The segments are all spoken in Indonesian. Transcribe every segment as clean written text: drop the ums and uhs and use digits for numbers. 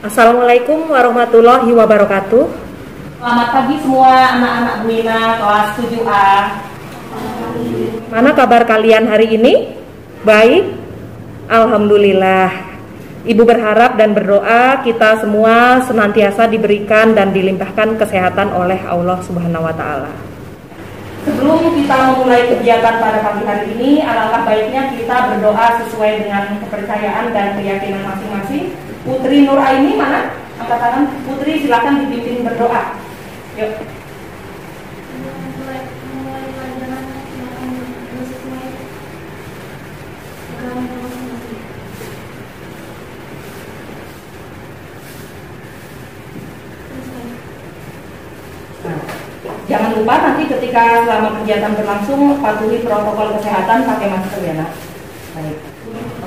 Assalamualaikum warahmatullahi wabarakatuh. Selamat pagi semua anak-anak Bu Ina kelas 7A. Mana kabar kalian hari ini? Baik? Alhamdulillah. Ibu berharap dan berdoa kita semua senantiasa diberikan dan dilimpahkan kesehatan oleh Allah Subhanahu wa Ta'ala. Sebelum kita memulai kegiatan pada pagi hari ini, alangkah baiknya kita berdoa sesuai dengan kepercayaan dan keyakinan masing-masing. Putri Nur Aini mana? Angkat tangan. Putri silakan dipimpin berdoa. Yuk. Jangan lupa nanti ketika selama kegiatan berlangsung patuhi protokol kesehatan, pakai masker ya nak. Baik.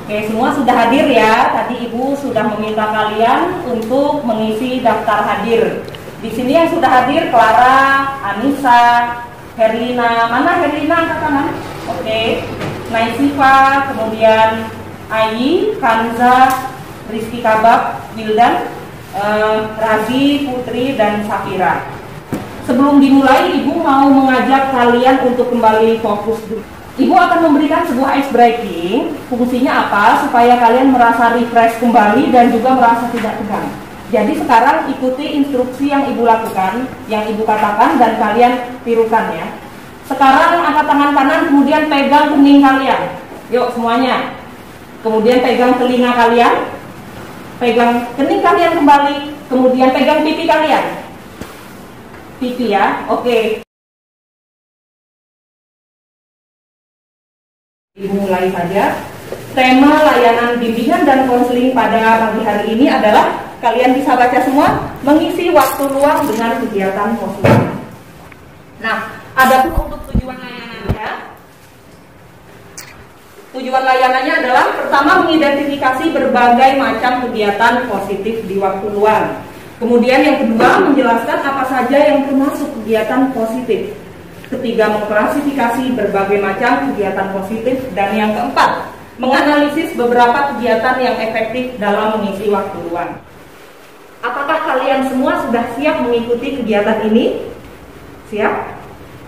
Oke, semua sudah hadir ya. Tadi Ibu sudah meminta kalian untuk mengisi daftar hadir. Di sini yang sudah hadir Clara, Anissa, Herlina. Mana Herlina angkat tangan? Oke. Naisifa, kemudian Ayi, Kanza, Rizky Kabab, Wildan, Razi, Putri, dan Safira. Sebelum dimulai, Ibu mau mengajak kalian untuk kembali fokus dulu. Ibu akan memberikan sebuah ice breaking. Fungsinya apa? Supaya kalian merasa refresh kembali dan juga merasa tidak tegang. Jadi sekarang ikuti instruksi yang Ibu lakukan, yang Ibu katakan dan kalian tirukan ya. Sekarang angkat tangan kanan, kemudian pegang kening kalian. Yuk semuanya. Kemudian pegang telinga kalian. Pegang kening kalian kembali. Kemudian pegang pipi kalian. Pipi ya, oke. Dimulai saja. Tema layanan bimbingan dan konseling pada pagi hari ini adalah, kalian bisa baca semua, mengisi waktu luang dengan kegiatan positif. Nah, adapun untuk tujuan layanannya, tujuan layanannya adalah pertama mengidentifikasi berbagai macam kegiatan positif di waktu luang. Kemudian yang kedua, menjelaskan apa saja yang termasuk kegiatan positif. Ketiga, mengklasifikasi berbagai macam kegiatan positif. Dan yang keempat, menganalisis beberapa kegiatan yang efektif dalam mengisi waktu luang. Apakah kalian semua sudah siap mengikuti kegiatan ini? Siap?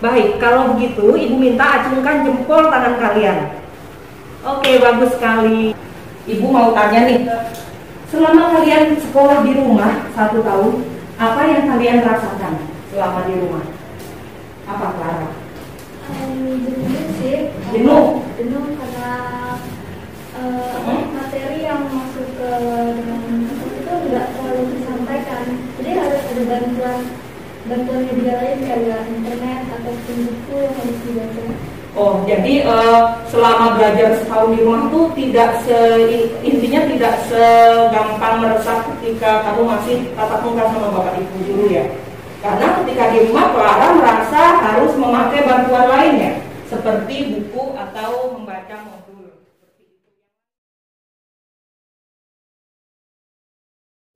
Baik, kalau begitu Ibu minta acungkan jempol tangan kalian. Oke, bagus sekali. Ibu mau tanya nih, selama kalian sekolah di rumah 1 tahun, apa yang kalian rasakan selama di rumah? Apa Clara? Jenuh sih. Jenuh? Jenuh karena materi yang masuk ke dalam itu nggak terlalu disampaikan. Jadi harus ada bantuan media lain kayak internet atau buku yang harus dibaca. Oh, jadi selama belajar setahun di rumah tuh intinya tidak segampang meresap ketika kamu masih tatap muka sama bapak ibu dulu ya. Karena ketika di rumah Clara merasa harus memakai bantuan lainnya, seperti buku atau membaca modul.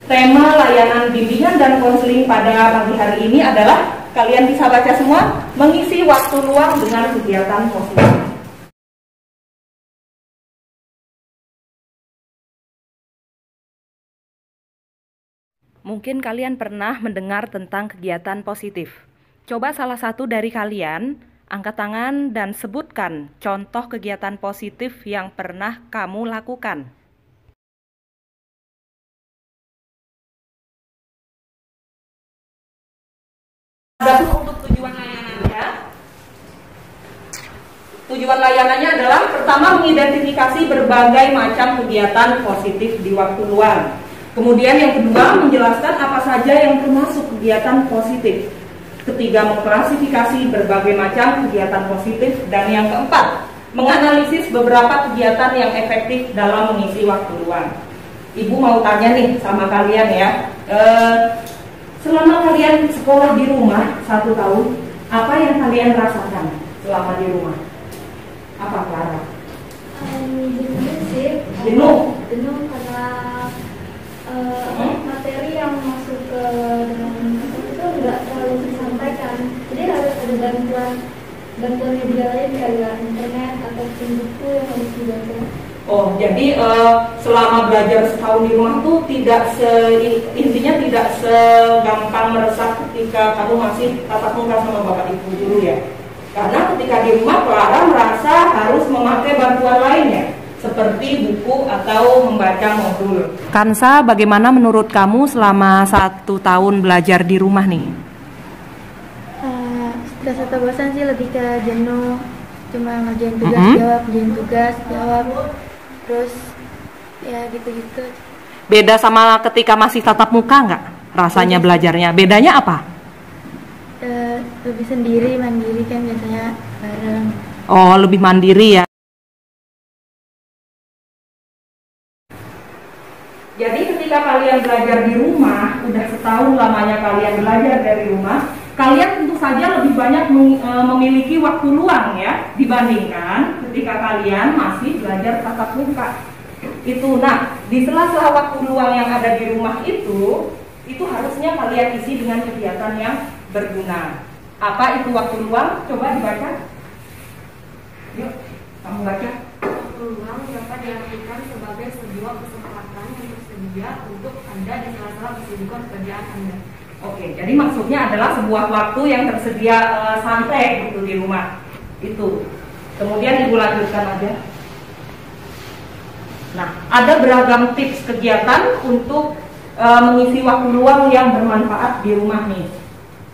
Tema layanan bimbingan dan konseling pada pagi hari ini adalah, kalian bisa baca semua, mengisi waktu luang dengan kegiatan positif. Mungkin kalian pernah mendengar tentang kegiatan positif. Coba salah satu dari kalian angkat tangan dan sebutkan contoh kegiatan positif yang pernah kamu lakukan. Adapun untuk tujuan layanannya, tujuan layanannya adalah pertama mengidentifikasi berbagai macam kegiatan positif di waktu luang. Kemudian yang kedua, menjelaskan apa saja yang termasuk kegiatan positif. Ketiga, mengklasifikasi berbagai macam kegiatan positif. Dan yang keempat, menganalisis beberapa kegiatan yang efektif dalam mengisi waktu luang. Ibu mau tanya nih sama kalian ya, selama kalian sekolah di rumah 1 tahun, apa yang kalian rasakan selama di rumah? Apa Clara? Jenuh sih. Jenuh? Jenuh karena materi yang masuk ke dalam itu nggak terlalu disampaikan. Jadi harus ada bantuan media lain kayak internet atau buku yang harus dibaca. Oh, jadi selama belajar setahun di rumah tuh intinya tidak segampang meresap ketika kamu masih tatap muka sama bapak ibu dulu ya. Karena ketika di rumah Clara merasa harus memakai bantuan lainnya, seperti buku atau membaca modul. Kansa, bagaimana menurut kamu selama 1 tahun belajar di rumah nih? Stres atau bosan sih, lebih ke jenuh, cuma ngerjain tugas jawab, ngerjain tugas jawab, terus ya gitu-gitu. Beda sama ketika masih tatap muka nggak rasanya belajarnya? Bedanya apa? Lebih sendiri, mandiri kan biasanya bareng. Oh, lebih mandiri ya. Jadi ketika kalian belajar di rumah, udah setahun lamanya kalian belajar dari rumah, kalian tentu saja lebih banyak memiliki waktu luang ya, dibandingkan ketika kalian masih belajar tatap muka. Itu, nah, di sela-sela waktu luang yang ada di rumah itu harusnya kalian isi dengan kegiatan yang berguna. Apa itu waktu luang? Coba dibaca. Yuk, kamu baca. Waktu luang dapat diartikan sebagai sebuah kesempatan yang tersedia untuk Anda di sela-sela kesibukan pekerjaan Anda. Oke, jadi maksudnya adalah sebuah waktu yang tersedia santai gitu di rumah. Itu. Kemudian Ibu lanjutkan aja. Nah, ada beragam tips kegiatan untuk mengisi waktu luang yang bermanfaat di rumah nih.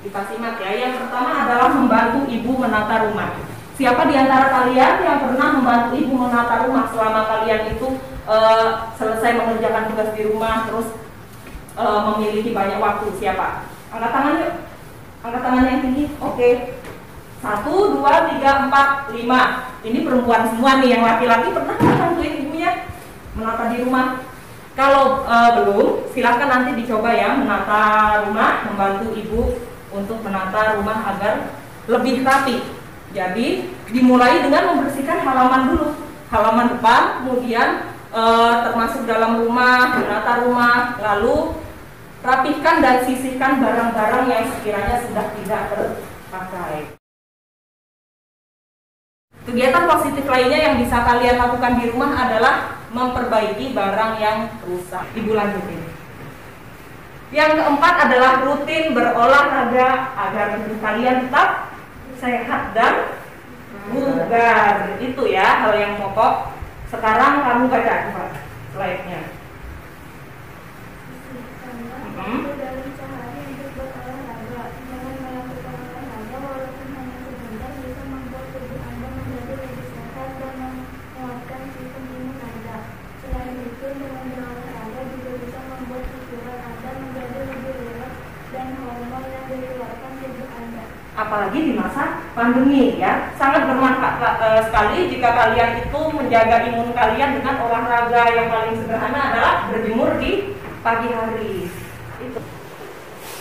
Kita simak ya. Yang pertama adalah membantu ibu menata rumah. Siapa di antara kalian yang pernah membantu ibu menata rumah selama kalian itu selesai mengerjakan tugas di rumah, terus memiliki banyak waktu? Siapa? Angkat tangan yuk. Angkat tangan yang tinggi. Oke. 1, 2, 3, 4, 5. Ini perempuan semua nih. Yang laki-laki pernah nggak bantuin ibunya menata di rumah? Kalau belum, silahkan nanti dicoba ya menata rumah, membantu ibu untuk menata rumah agar lebih rapi. Jadi dimulai dengan membersihkan halaman dulu, halaman depan, kemudian termasuk dalam rumah, menata rumah, lalu rapihkan dan sisihkan barang-barang yang sekiranya sudah tidak terpakai. Kegiatan positif lainnya yang bisa kalian lakukan di rumah adalah memperbaiki barang yang rusak. Ibu lanjutin. Yang keempat adalah rutin berolahraga agar tubuh kalian tetap sehat dan bugar. Itu ya hal yang pokok. Sekarang kamu baca coba slide-nya. Dalam sehari untuk berolahraga, dengan melakukan olahraga walaupun hanya sebentar bisa membuat tubuh Anda menjadi lebih sehat dan menguatkan sistem imun Anda. Selain itu, dengan berolahraga juga bisa membuat pikiran Anda menjadi lebih rileks dan hormon yang dikeluarkan tubuh Anda. Apalagi di masa pandemi ya, sangat bermanfaat sekali jika kalian itu menjaga imun kalian dengan olahraga. Yang paling sederhana adalah berjemur di pagi hari.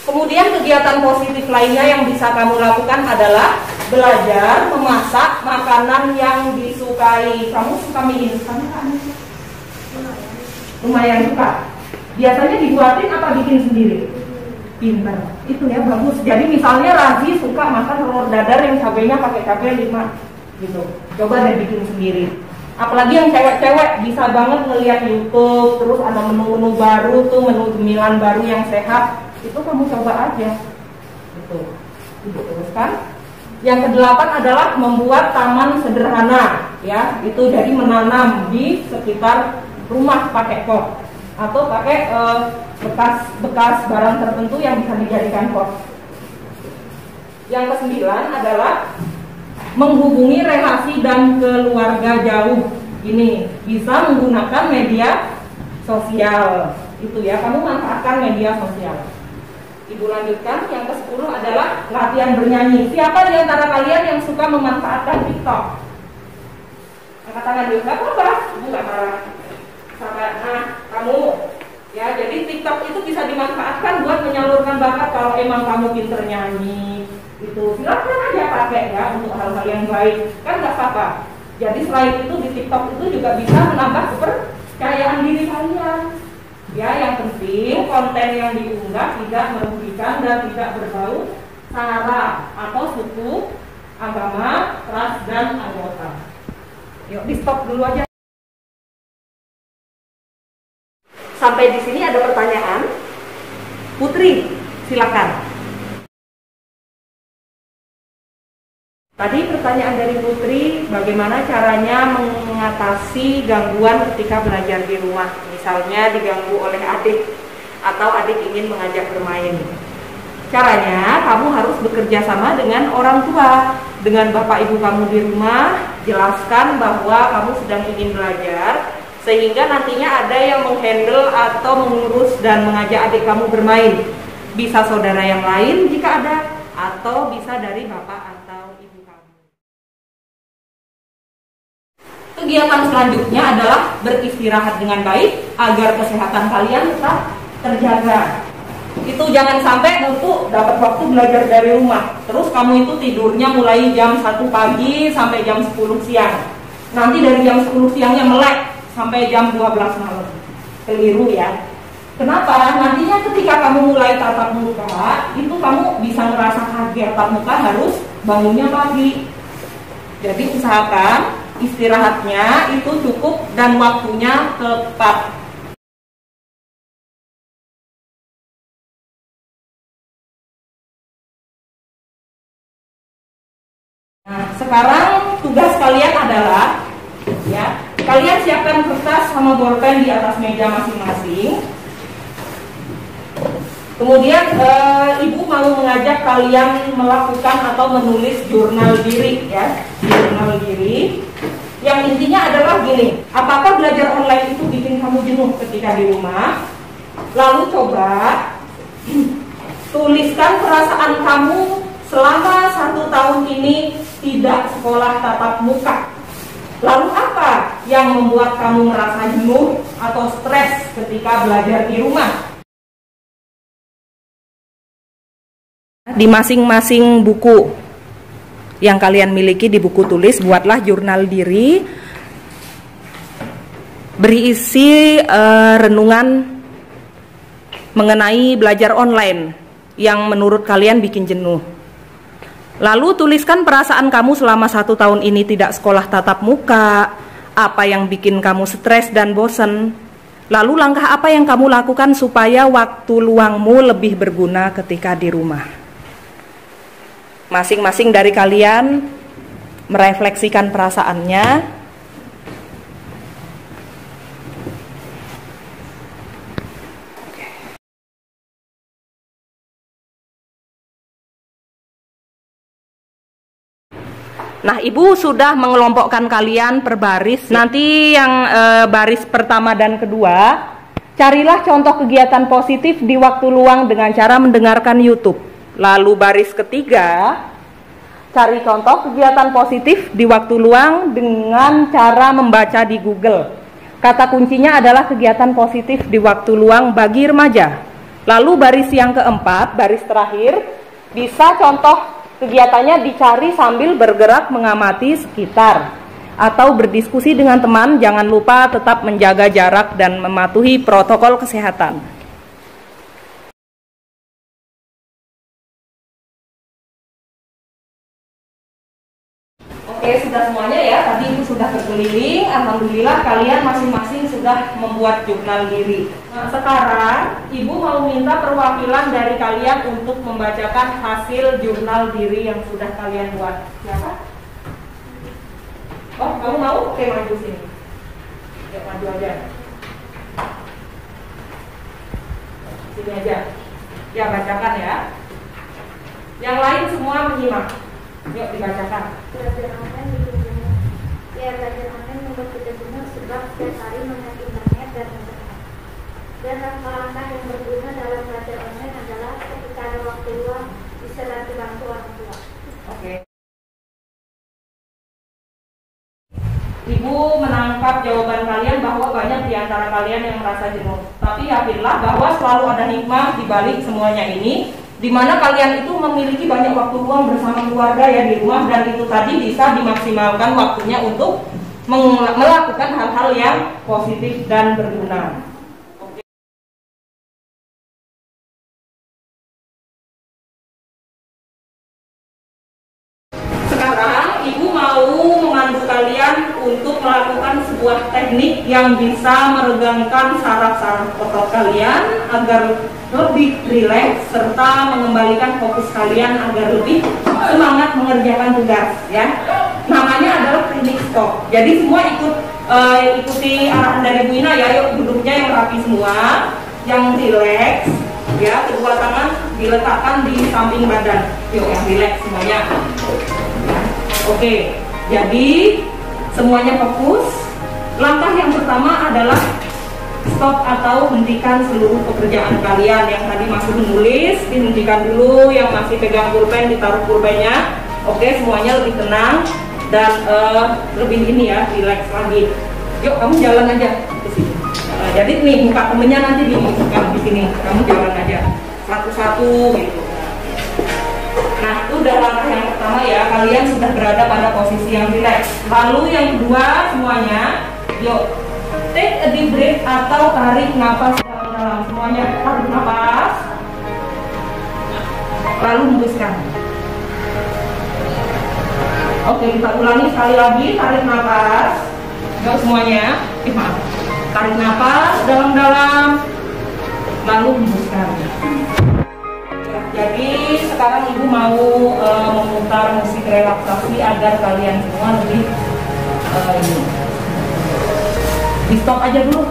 Kemudian kegiatan positif lainnya yang bisa kamu lakukan adalah belajar memasak makanan yang disukai. Kamu suka mie instan kan? Lumayan suka. Biasanya dibuatin apa bikin sendiri? Pintar. Itu ya, bagus. Jadi misalnya Razi suka makan telur dadar yang cabenya pakai cabai 5 gitu. Coba deh bikin sendiri. Apalagi yang cewek-cewek bisa banget ngelihat YouTube, terus ada menu-menu baru tuh, menu cemilan baru yang sehat. Itu kamu coba aja. Gitu. Teruskan. Yang kedelapan adalah membuat taman sederhana, ya. Itu jadi menanam di sekitar rumah pakai pot atau pakai bekas barang tertentu yang bisa dijadikan pot. Yang kesembilan adalah menghubungi relasi dan keluarga jauh. Ini bisa menggunakan media sosial. Itu ya, kamu manfaatkan media sosial. Ibu lanjutkan. Yang ke-10 adalah latihan bernyanyi. Siapa di antara kalian yang suka memanfaatkan TikTok? Angkat tangan dulu. Gak apa-apa, Ibu gak marah. Nah, kamu ya, jadi TikTok itu bisa dimanfaatkan buat menyalurkan bakat. Kalau emang kamu pinter nyanyi, itu silakan aja pakai ya untuk hal-hal yang baik, kan nggak apa-apa. Jadi selain itu di TikTok itu juga bisa menambah kepercayaan diri kalian. Ya, yang penting konten yang diunggah tidak merugikan dan tidak berbau sara atau suku, agama, ras dan anggota. Yuk di stop dulu aja. Sampai di sini ada pertanyaan? Putri, silakan. Tadi pertanyaan dari Putri, bagaimana caranya mengatasi gangguan ketika belajar di rumah? Misalnya diganggu oleh adik atau adik ingin mengajak bermain. Caranya, kamu harus bekerja sama dengan orang tua, dengan bapak ibu kamu di rumah, jelaskan bahwa kamu sedang ingin belajar, sehingga nantinya ada yang menghandle atau mengurus dan mengajak adik kamu bermain. Bisa saudara yang lain jika ada, atau bisa dari bapak atau ibu kamu. Kegiatan selanjutnya adalah beristirahat dengan baik agar kesehatan kalian tetap terjaga. Itu jangan sampai untuk dapat waktu belajar dari rumah, terus kamu itu tidurnya mulai jam 1 pagi sampai jam 10 siang. Nanti dari jam 10 siangnya melek sampai jam 12 malam. Keliru ya. Kenapa? Nantinya ketika kamu mulai tatap muka, itu kamu bisa merasa kaget. Tatap muka harus bangunnya pagi. Jadi usahakan istirahatnya itu cukup dan waktunya tepat. Nah, sekarang tugas kalian adalah ya, kalian siapkan kertas sama bolpen di atas meja masing-masing. Kemudian ibu mau mengajak kalian melakukan atau menulis jurnal diri ya, jurnal diri. Yang intinya adalah gini, apakah belajar online itu bikin kamu jenuh ketika di rumah? Lalu coba tuliskan perasaan kamu selama 1 tahun ini tidak sekolah tatap muka. Lalu apa yang membuat kamu merasa jenuh atau stres ketika belajar di rumah? Di masing-masing buku yang kalian miliki di buku tulis, buatlah jurnal diri berisi renungan mengenai belajar online yang menurut kalian bikin jenuh. Lalu tuliskan perasaan kamu selama 1 tahun ini tidak sekolah tatap muka, apa yang bikin kamu stres dan bosan. Lalu langkah apa yang kamu lakukan supaya waktu luangmu lebih berguna ketika di rumah. Masing-masing dari kalian merefleksikan perasaannya. Nah, ibu sudah mengelompokkan kalian per baris. Nanti yang baris pertama dan kedua, carilah contoh kegiatan positif di waktu luang dengan cara mendengarkan YouTube. Lalu baris ketiga, cari contoh kegiatan positif di waktu luang dengan cara membaca di Google. Kata kuncinya adalah kegiatan positif di waktu luang bagi remaja. Lalu baris yang keempat, baris terakhir, bisa contoh kegiatannya dicari sambil bergerak mengamati sekitar atau berdiskusi dengan teman. Jangan lupa tetap menjaga jarak dan mematuhi protokol kesehatan. Oke, sudah semuanya ya. Tadi Ibu sudah berkeliling. Alhamdulillah kalian masing-masing sudah membuat jurnal diri. Nah, sekarang Ibu mau minta perwakilan dari kalian untuk membacakan hasil jurnal diri yang sudah kalian buat. Siapa? Oh, kamu mau? Oke, maju sini. Ya, maju aja. Sini aja. Ya, bacakan ya. Yang lain semua menyimak. Yuk dibacakan. Belajar online bikin jenuh. Ya, belajar online membuat kita jenuh sebab setiap hari melihat internet dan internet. Dan langkah-langkah yang berguna dalam belajar online adalah ketika ada waktu luang bisa bantu orang tua. Oke. Ibu menangkap jawaban kalian bahwa banyak di antara kalian yang merasa jenuh. Tapi yakinlah bahwa selalu ada hikmah di balik semuanya ini, di mana kalian itu memiliki banyak waktu luang bersama keluarga ya di rumah, dan itu tadi bisa dimaksimalkan waktunya untuk melakukan hal-hal yang positif dan berguna. Sekarang Ibu mau memandu kalian untuk melakukan sebuah teknik yang bisa meregangkan saraf-saraf otot kalian agar lebih rileks serta mengembalikan fokus kalian agar lebih semangat mengerjakan tugas ya. Namanya adalah teknik stop. Jadi semua ikuti arahan dari Bu Ina ya. Yuk duduknya yang rapi semua, yang rileks ya. Kedua tangan diletakkan di samping badan. Yuk yang rileks semuanya. Ya. Oke. Jadi semuanya fokus. Langkah yang pertama adalah stop atau hentikan seluruh pekerjaan kalian. Yang tadi masih menulis, dihentikan dulu. Yang masih pegang pulpen, ditaruh pulpennya. Oke, semuanya lebih tenang dan lebih ini ya, relax lagi. Yuk, kamu jalan aja ke sini. Jadi nih, muka temennya nanti di sini. Kamu jalan aja satu-satu gitu. Nah, itu udah langkah yang pertama ya. Kalian sudah berada pada posisi yang relax. Lalu yang kedua semuanya, yuk take a deep breath atau tarik nafas dalam-dalam. Semuanya tarik nafas, lalu hembuskan. Oke, kita ulangi sekali lagi. Tarik nafas, yuk semuanya. Maaf. Tarik nafas dalam-dalam, lalu hembuskan. Jadi sekarang Ibu mau memutar musik relaksasi agar kalian semua lebih ini. Di stop aja dulu.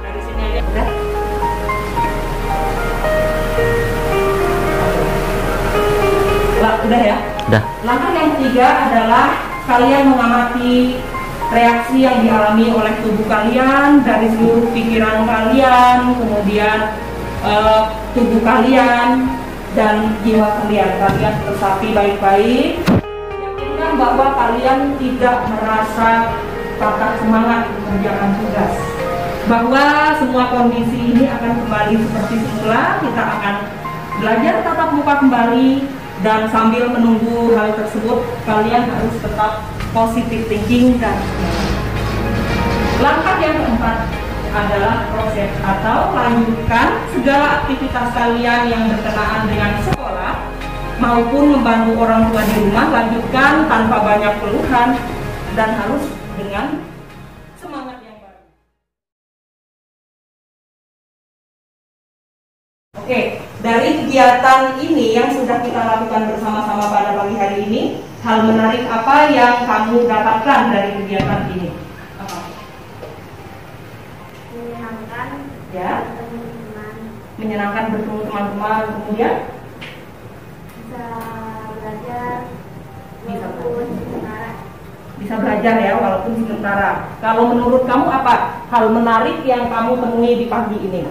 Dari sini aja udah. Udah ya? Udah. Langkah yang ketiga adalah kalian mengamati reaksi yang dialami oleh tubuh kalian dari seluruh pikiran kalian, kemudian tubuh kalian dan jiwa kalian. Kalian resapi baik-baik. Yakinkan bahwa kalian tidak merasa patah semangat mengerjakan tugas. Bahwa semua kondisi ini akan kembali seperti semula. Kita akan belajar tatap muka kembali dan sambil menunggu hal tersebut, kalian harus tetap positive thinking dan langkah yang keempat adalah proses atau lanjutkan segala aktivitas kalian yang berkenaan dengan sekolah maupun membantu orang tua di rumah. Lanjutkan tanpa banyak keluhan dan harus dengan semangat yang baru. Oke, dari kegiatan ini yang sudah kita lakukan bersama-sama pada pagi hari ini, hal menarik apa yang kamu dapatkan dari kegiatan ini? Ya, menyenangkan bertemu teman-teman, kemudian bisa belajar ya walaupun sementara. Kalau menurut kamu apa hal menarik yang kamu temui di pagi ini?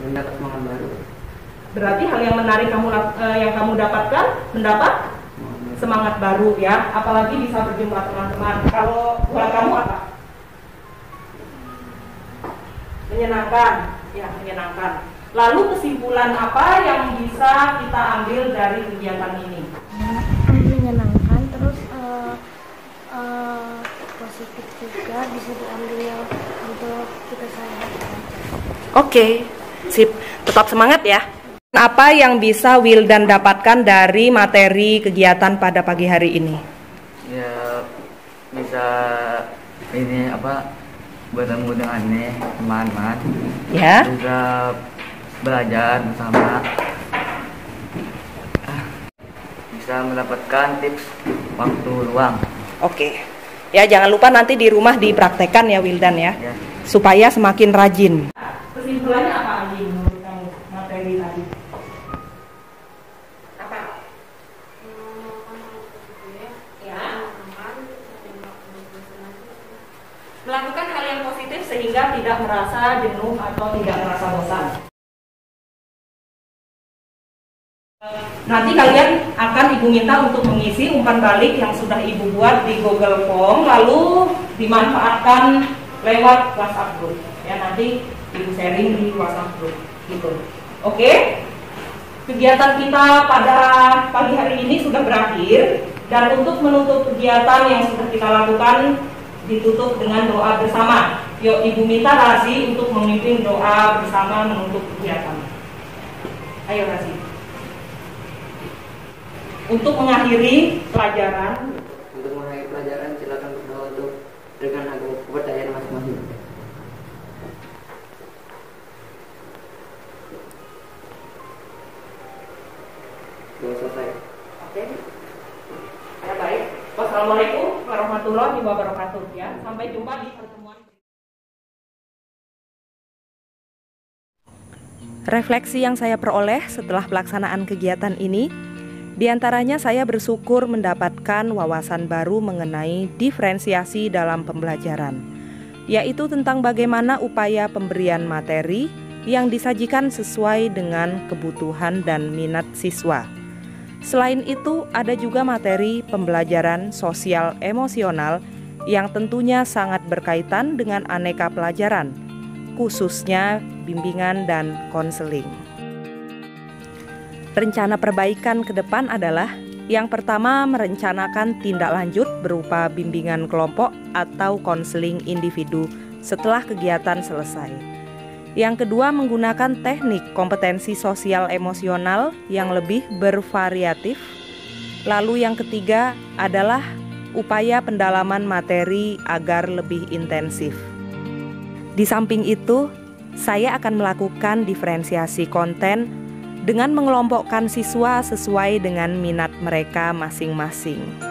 Mendapat semangat baru. Berarti hal yang menarik yang kamu dapatkan mendapat semangat baru ya, apalagi bisa berjumpa teman-teman. Kalau buat kamu apa? Menyenangkan, ya menyenangkan. Lalu kesimpulan apa yang bisa kita ambil dari kegiatan ini? Menyenangkan, terus positif juga bisa diambil untuk kita sehat. Oke, sip. Tetap semangat ya. Apa yang bisa Wildan dapatkan dari materi kegiatan pada pagi hari ini? Ya bisa ini apa, bertemu dengan teman-teman, Ya. bisa belajar bersama, bisa mendapatkan tips waktu luang. Oke. Ya, jangan lupa nanti di rumah dipraktekkan ya Wildan ya. Ya. Supaya semakin rajin. Kesimpulannya apa lagi menurut kamu materi tadi? Apa? Ya. Melakukan hal yang positif sehingga tidak merasa jenuh atau tidak merasa bosan. Nanti kalian akan Ibu minta untuk mengisi umpan balik yang sudah Ibu buat di Google Form, lalu dimanfaatkan lewat WhatsApp group. Ya, nanti Ibu sharing di WhatsApp group gitu. Oke? Kegiatan kita pada pagi hari ini sudah berakhir, dan untuk menutup kegiatan yang sudah kita lakukan ditutup dengan doa bersama. Yuk, Ibu minta Razi untuk memimpin doa bersama menutup kegiatan. Ayo Razi. Untuk mengakhiri pelajaran, Untuk mengakhiri pelajaran, silakan berdoa untuk berikan aku Sudah selesai. Oke. Ya baik. Wassalamualaikum warahmatullahi wabarakatuh ya. Sampai jumpa di pertemuan. Refleksi yang saya peroleh setelah pelaksanaan kegiatan ini, diantaranya saya bersyukur mendapatkan wawasan baru mengenai diferensiasi dalam pembelajaran, yaitu tentang bagaimana upaya pemberian materi yang disajikan sesuai dengan kebutuhan dan minat siswa. Selain itu, ada juga materi pembelajaran sosial emosional yang tentunya sangat berkaitan dengan aneka pelajaran, khususnya bimbingan dan konseling. Rencana perbaikan ke depan adalah yang pertama, merencanakan tindak lanjut berupa bimbingan kelompok atau konseling individu setelah kegiatan selesai. Yang kedua, menggunakan teknik kompetensi sosial emosional yang lebih bervariatif. Lalu yang ketiga adalah upaya pendalaman materi agar lebih intensif. Di samping itu, saya akan melakukan diferensiasi konten dengan mengelompokkan siswa sesuai dengan minat mereka masing-masing.